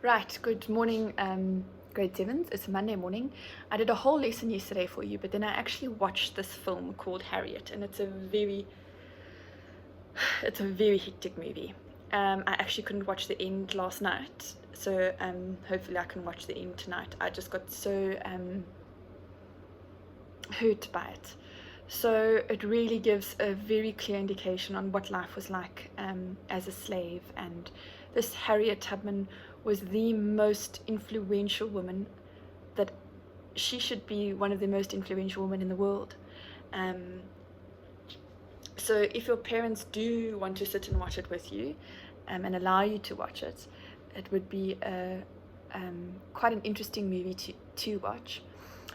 Right, good morning, grade 7s. It's a Monday morning. I did a whole lesson yesterday for you, but then I actually watched this film called Harriet, and it's a very hectic movie. I actually couldn't watch the end last night, so hopefully I can watch the end tonight. I just got so hurt by it. So it really gives a very clear indication on what life was like as a slave. And this Harriet Tubman was the most influential woman, that she should be one of the most influential women in the world. So if your parents do want to sit and watch it with you and allow you to watch it, it would be quite an interesting movie to watch.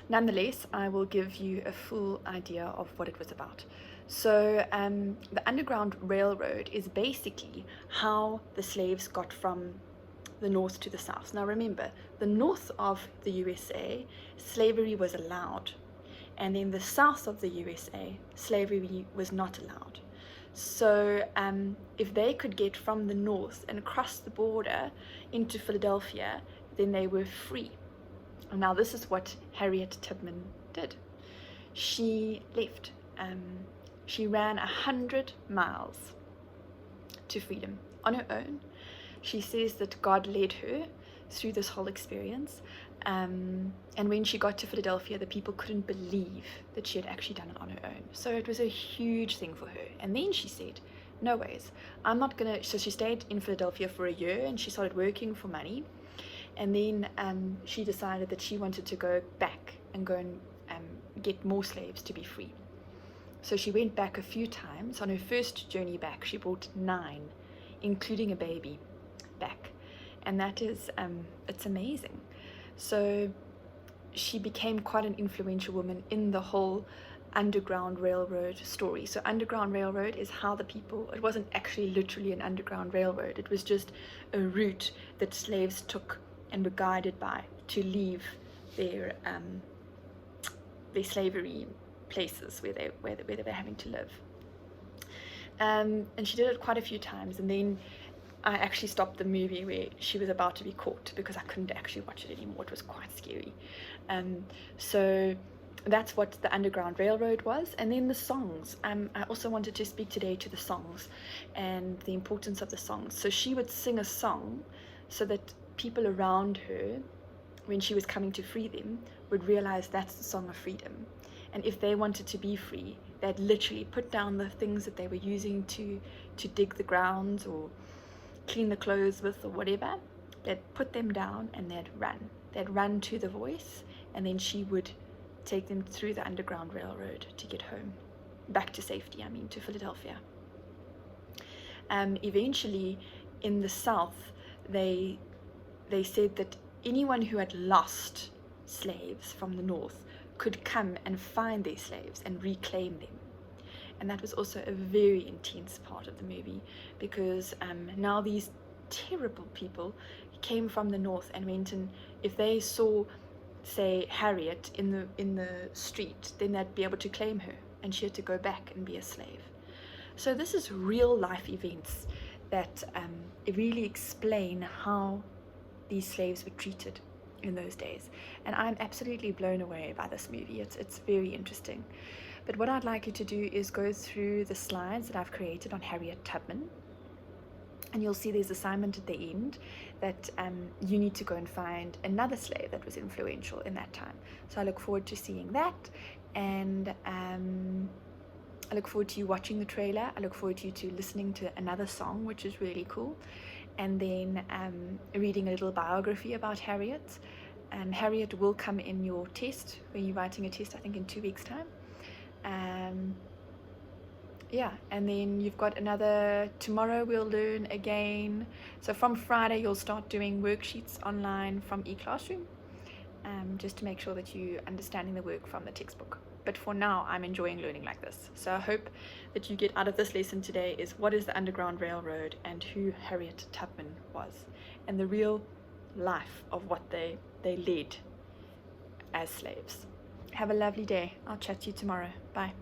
Nonetheless, I will give you a full idea of what it was about. So the Underground Railroad is basically how the slaves got from the north to the south. Now remember, the north of the USA, slavery was allowed. And in the south of the USA, slavery was not allowed. So if they could get from the north and across the border into Philadelphia, then they were free. Now this is what Harriet Tubman did. She left. She ran 100 miles to freedom on her own. She says that God led her through this whole experience. And when she got to Philadelphia, the people couldn't believe that she had actually done it on her own. So it was a huge thing for her. And then she said, no ways, I'm not gonna. So she stayed in Philadelphia for a year and she started working for money. And then she decided that she wanted to go back and get more slaves to be free. So she went back a few times. On her first journey back, she brought 9, including a baby, back. And that is, it's amazing. So she became quite an influential woman in the whole Underground Railroad story. So Underground Railroad is how the people, it wasn't actually literally an Underground Railroad, it was just a route that slaves took and were guided by to leave their slavery places where they were having to live. And she did it quite a few times, and then I actually stopped the movie where she was about to be caught because I couldn't actually watch it anymore. It was quite scary. So that's what the Underground Railroad was. And then the songs. I also wanted to speak today to the songs and the importance of the songs. So she would sing a song so that people around her, when she was coming to free them, would realize that's the song of freedom. And if they wanted to be free, they'd literally put down the things that they were using to dig the grounds or clean the clothes with or whatever. They'd put them down and they'd run to the voice, and then she would take them through the Underground Railroad to get home, back to safety, to Philadelphia. Eventually in the South, they said that anyone who had lost slaves from the North could come and find their slaves and reclaim them. And that was also a very intense part of the movie, because now these terrible people came from the north and went, and if they saw, say, Harriet in the street, then they'd be able to claim her, and she had to go back and be a slave. So this is real life events that really explain how these slaves were treated in those days. And I'm absolutely blown away by this movie. It's very interesting. But what I'd like you to do is go through the slides that I've created on Harriet Tubman, and you'll see there's an assignment at the end that you need to go and find another slave that was influential in that time. So I look forward to seeing that, and I look forward to you watching the trailer. I look forward to you to listening to another song, which is really cool, and then reading a little biography about Harriet. Harriet will come in your test when you're writing a test, I think in 2 weeks' time. Yeah, and then you've got another, tomorrow we'll learn again. So from Friday you'll start doing worksheets online from eClassroom, just to make sure that you're understanding the work from the textbook. But for now, I'm enjoying learning like this. So I hope that you get out of this lesson today is what is the Underground Railroad and who Harriet Tubman was, and the real life of what they led as slaves. Have a lovely day. I'll chat to you tomorrow. Bye.